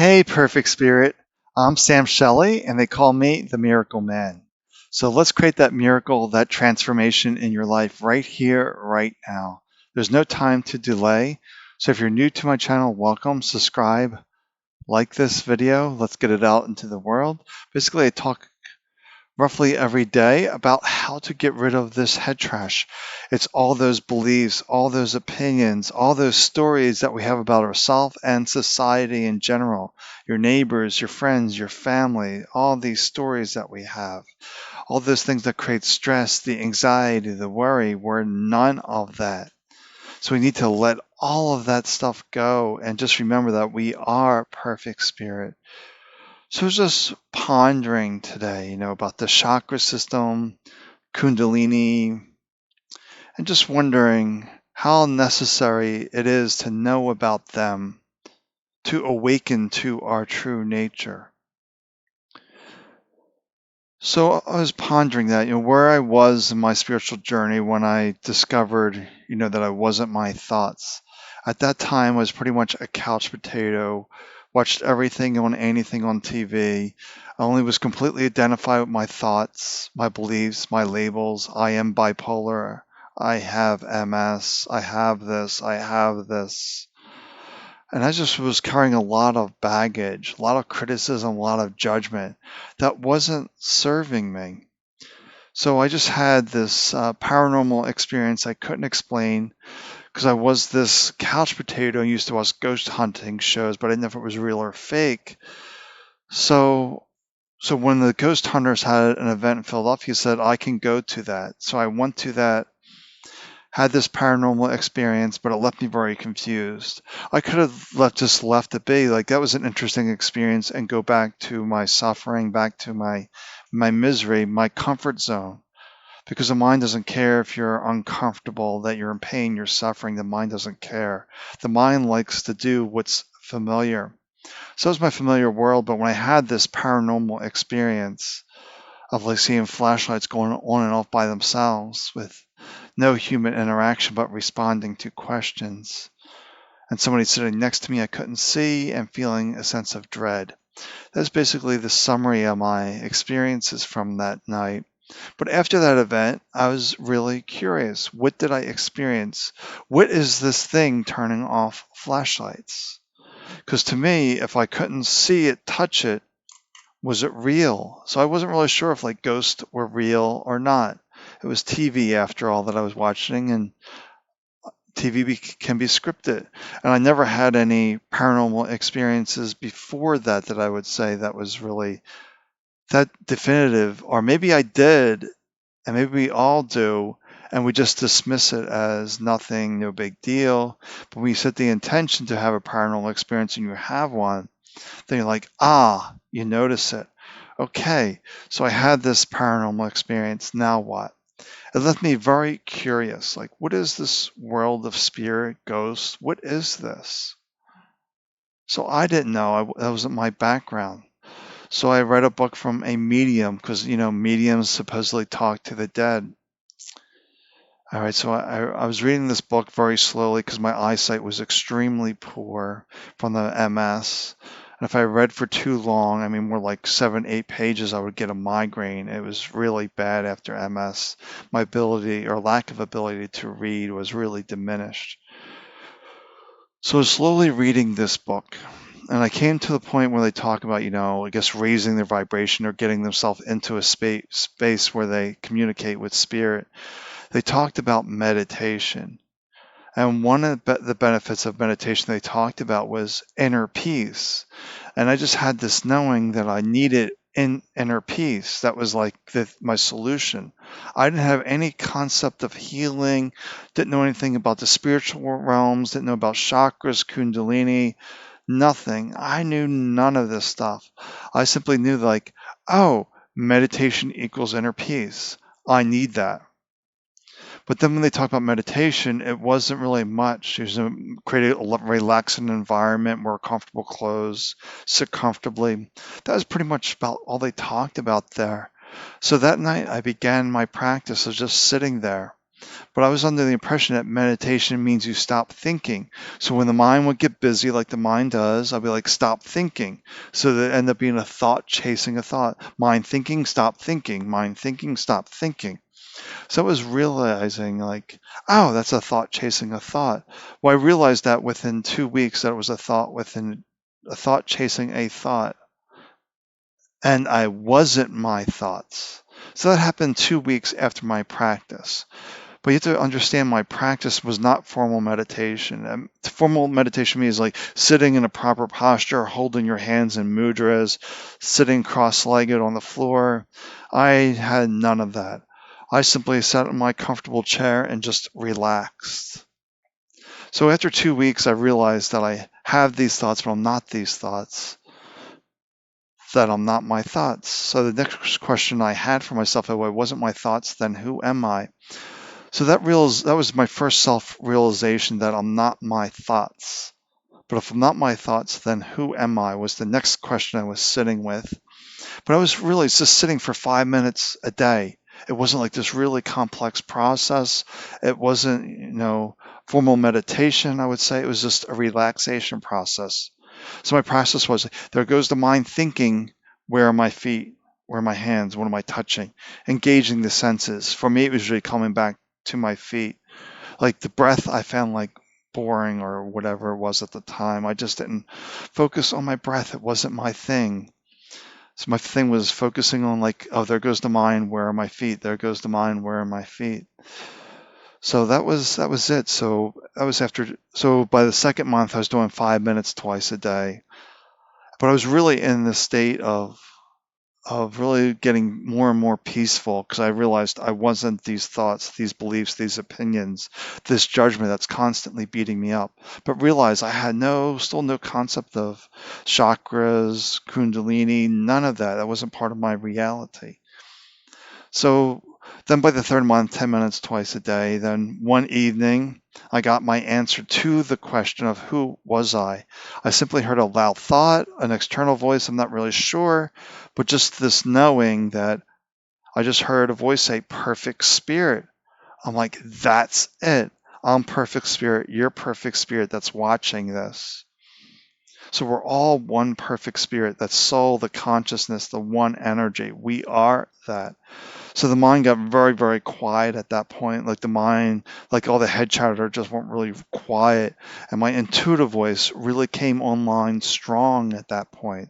Hey, perfect spirit. I'm Sam Shelley, and they call me the Miracle Man. So let's create that miracle, that transformation in your life right here, right now. There's no time to delay. So if you're new to my channel, welcome, subscribe, like this video. Let's get it out into the world. Basically, I talk roughly every day about how to get rid of this head trash. It's all those beliefs, all those opinions, all those stories that we have about ourselves and society in general. Your neighbors, your friends, your family, all these stories that we have. All those things that create stress, the anxiety, the worry, we're none of that. So we need to let all of that stuff go and just remember that we are perfect spirit. So I was just pondering today, about the chakra system, Kundalini, and just wondering how necessary it is to know about them to awaken to our true nature. So I was pondering that, where I was in my spiritual journey when I discovered, that I wasn't my thoughts. At that time, I was pretty much a couch potato, watched everything on anything on TV. I only was completely identified with my thoughts, my beliefs, my labels. I am bipolar. I have MS. I have this. I have this. And I just was carrying a lot of baggage, a lot of criticism, a lot of judgment that wasn't serving me. So I just had this paranormal experience I couldn't explain because I was this couch potato and used to watch ghost hunting shows, but I didn't know if it was real or fake. So when the ghost hunters had an event in Philadelphia, he said, I can go to that. So I went to that, had this paranormal experience, but it left me very confused. I could have just left it be. Like, that was an interesting experience, and go back to my suffering, back to my misery, my comfort zone. Because the mind doesn't care if you're uncomfortable, that you're in pain, you're suffering. The mind doesn't care. The mind likes to do what's familiar. So it was my familiar world, but when I had this paranormal experience of like seeing flashlights going on and off by themselves with no human interaction but responding to questions, and somebody sitting next to me I couldn't see, and feeling a sense of dread. That's basically the summary of my experiences from that night. But after that event, I was really curious. What did I experience? What is this thing turning off flashlights? Because to me, if I couldn't see it, touch it, was it real? So I wasn't really sure if like ghosts were real or not. It was TV after all that I was watching, and can be scripted. And I never had any paranormal experiences before that I would say that was really that definitive. Or maybe I did, and maybe we all do, and we just dismiss it as nothing, no big deal. But when you set the intention to have a paranormal experience and you have one, then you're like, you notice it. Okay, so I had this paranormal experience. Now what? It left me very curious. Like, what is this world of spirit, ghosts? What is this? So I didn't know. That wasn't my background. So I read a book from a medium because, mediums supposedly talk to the dead. All right, so I was reading this book very slowly because my eyesight was extremely poor from the MS. And if I read for too long, more like 7, 8 pages, I would get a migraine. It was really bad after MS. My ability or lack of ability to read was really diminished. So I was slowly reading this book, and I came to the point where they talk about, I guess raising their vibration or getting themselves into a space where they communicate with spirit. They talked about meditation. And one of the benefits of meditation they talked about was inner peace. And I just had this knowing that I needed inner peace. That was like my solution. I didn't have any concept of healing, didn't know anything about the spiritual realms, didn't know about chakras, Kundalini, nothing. I knew none of this stuff. I simply knew meditation equals inner peace. I need that. But then when they talk about meditation, it wasn't really much. It was create a relaxing environment, more comfortable clothes, sit comfortably. That was pretty much about all they talked about there. So that night I began my practice of just sitting there. But I was under the impression that meditation means you stop thinking. So when the mind would get busy, like the mind does, I'd be like, stop thinking. So that it ended up being a thought chasing a thought. Mind thinking, stop thinking. Mind thinking, stop thinking. So I was realizing, like, oh, that's a thought chasing a thought. Well, I realized that within 2 weeks that it was a thought chasing a thought. And I wasn't my thoughts. So that happened 2 weeks after my practice. But you have to understand my practice was not formal meditation. Formal meditation means like sitting in a proper posture, holding your hands in mudras, sitting cross-legged on the floor. I had none of that. I simply sat in my comfortable chair and just relaxed. So after 2 weeks, I realized that I have these thoughts, but I'm not these thoughts, that I'm not my thoughts. So the next question I had for myself, if I wasn't my thoughts, then who am I? So that was my first self-realization that I'm not my thoughts. But if I'm not my thoughts, then who am I? Was the next question I was sitting with. But I was really just sitting for 5 minutes a day. It wasn't like this really complex process. It wasn't, formal meditation, I would say. It was just a relaxation process. So my process was, there goes the mind thinking, where are my feet? Where are my hands? What am I touching? Engaging the senses. For me, it was really coming back to my feet. Like the breath, I found like boring or whatever it was at the time. I just didn't focus on my breath. It wasn't my thing. So my thing was focusing on like, oh, there goes the mind. Where are my feet? There goes the mind. Where are my feet? So that was it. So that was after. So by the second month, I was doing 5 minutes twice a day. But I was really in the state of really getting more and more peaceful because I realized I wasn't these thoughts, these beliefs, these opinions, this judgment that's constantly beating me up. But realized I had still no concept of chakras, Kundalini, none of that. That wasn't part of my reality. So then by the third month, 10 minutes twice a day. Then one evening, I got my answer to the question of who was I. I simply heard a loud thought, an external voice, I'm not really sure, but just this knowing that I just heard a voice say, perfect spirit. I'm like, that's it. I'm perfect spirit. You're perfect spirit that's watching this. So we're all one perfect spirit, that soul, the consciousness, the one energy. We are that. So the mind got very, very quiet at that point. Like the mind, like all the head chatter just went really quiet. And my intuitive voice really came online strong at that point.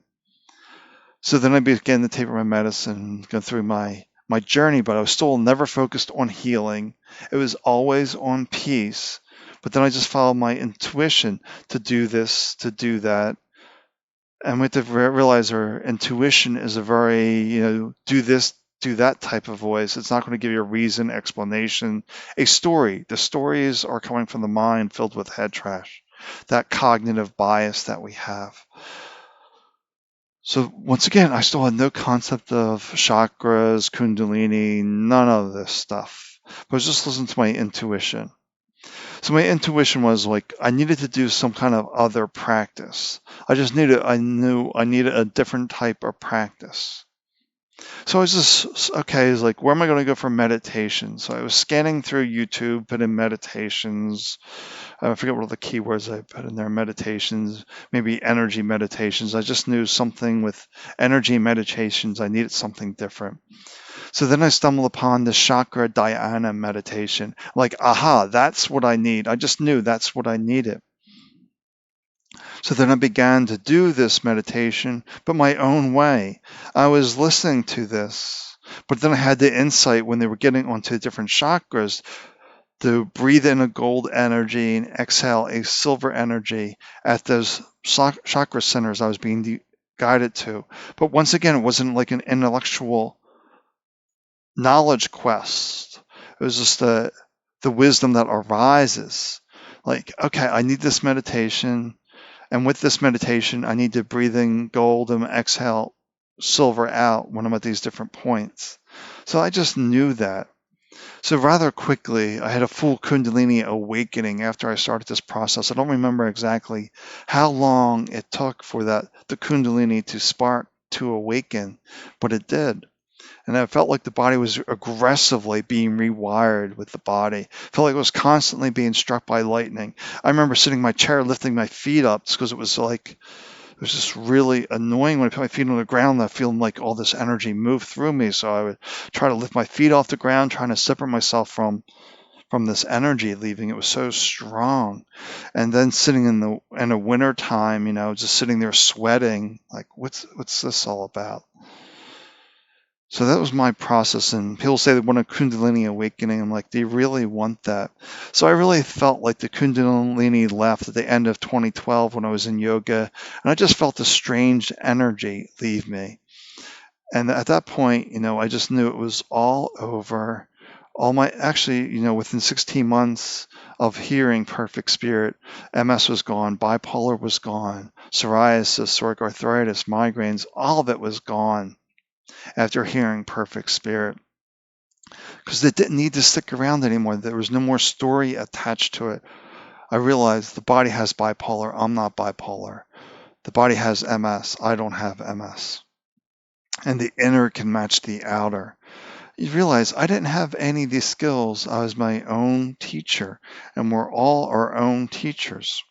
So then I began to take my medicine, go through my journey, but I was still never focused on healing. It was always on peace. But then I just followed my intuition to do this, to do that. And we have to realize our intuition is a very, do this, do that type of voice. It's not going to give you a reason, explanation, a story. The stories are coming from the mind filled with head trash, that cognitive bias that we have. So once again, I still had no concept of chakras, Kundalini, none of this stuff. But I was just listening to my intuition. So my intuition was like, I needed to do some kind of other practice. I knew I needed a different type of practice. So I was just, okay, it's like, where am I going to go for meditation? So I was scanning through YouTube, put in meditations. I forget what the keywords I put in there, meditations, maybe energy meditations. I just knew something with energy meditations. I needed something different. So then I stumbled upon the chakra dhyana meditation. Like, aha, that's what I need. I just knew that's what I needed. So then I began to do this meditation, but my own way. I was listening to this, but then I had the insight when they were getting onto different chakras to breathe in a gold energy and exhale a silver energy at those chakra centers I was being guided to. But once again, it wasn't like an intellectual knowledge quest. It was just the wisdom that arises. Like, okay, I need this meditation. And with this meditation, I need to breathe in gold and exhale silver out when I'm at these different points. So I just knew that. So rather quickly, I had a full Kundalini awakening after I started this process. I don't remember exactly how long it took for the Kundalini to spark, to awaken, but it did. And I felt like the body was aggressively being rewired with the body. Felt like it was constantly being struck by lightning. I remember sitting in my chair, lifting my feet up because it was just really annoying when I put my feet on the ground, that feeling like all this energy moved through me. So I would try to lift my feet off the ground, trying to separate myself from this energy leaving. It was so strong. And then sitting in the winter time, just sitting there sweating, like what's this all about? So that was my process. And people say they want a Kundalini awakening. I'm like, do you really want that? So I really felt like the Kundalini left at the end of 2012 when I was in yoga. And I just felt a strange energy leave me. And at that point, I just knew it was all over. Within 16 months of hearing Perfect Spirit, MS was gone, bipolar was gone, psoriasis, psoriatic arthritis, migraines, all of it was gone after hearing Perfect Spirit, because it didn't need to stick around anymore. There was no more story attached to it. I realized the body has bipolar. I'm not bipolar. The body has MS. I don't have MS. And the inner can match the outer. You realize I didn't have any of these skills. I was my own teacher, and we're all our own teachers.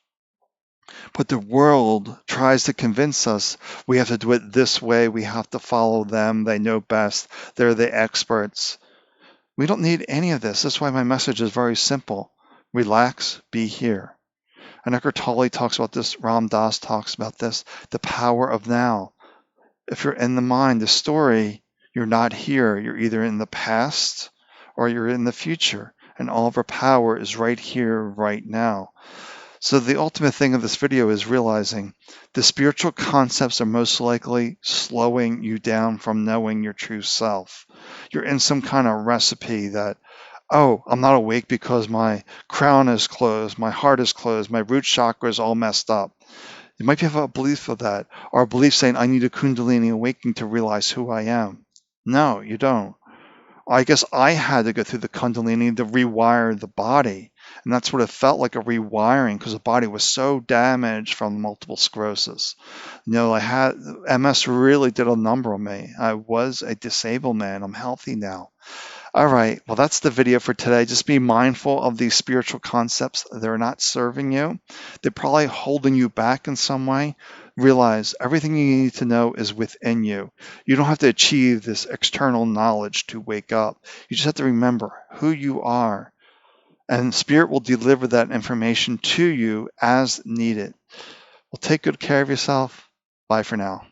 But the world tries to convince us we have to do it this way. We have to follow them. They know best. They're the experts. We don't need any of this. That's why my message is very simple. Relax, be here. And Eckhart Tolle talks about this. Ram Dass talks about this. The power of now. If you're in the mind, the story, you're not here. You're either in the past or you're in the future. And all of our power is right here, right now. So the ultimate thing of this video is realizing the spiritual concepts are most likely slowing you down from knowing your true self. You're in some kind of recipe that, oh, I'm not awake because my crown is closed, my heart is closed, my root chakra is all messed up. You might have a belief of that, or a belief saying, I need a Kundalini awakening to realize who I am. No, you don't. I guess I had to go through the Kundalini to rewire the body. And that's what it felt like, a rewiring, because the body was so damaged from multiple sclerosis. I had MS really did a number on me. I was a disabled man. I'm healthy now. All right. Well, that's the video for today. Just be mindful of these spiritual concepts. They're not serving you. They're probably holding you back in some way. Realize everything you need to know is within you. You don't have to achieve this external knowledge to wake up. You just have to remember who you are. And Spirit will deliver that information to you as needed. Well, take good care of yourself. Bye for now.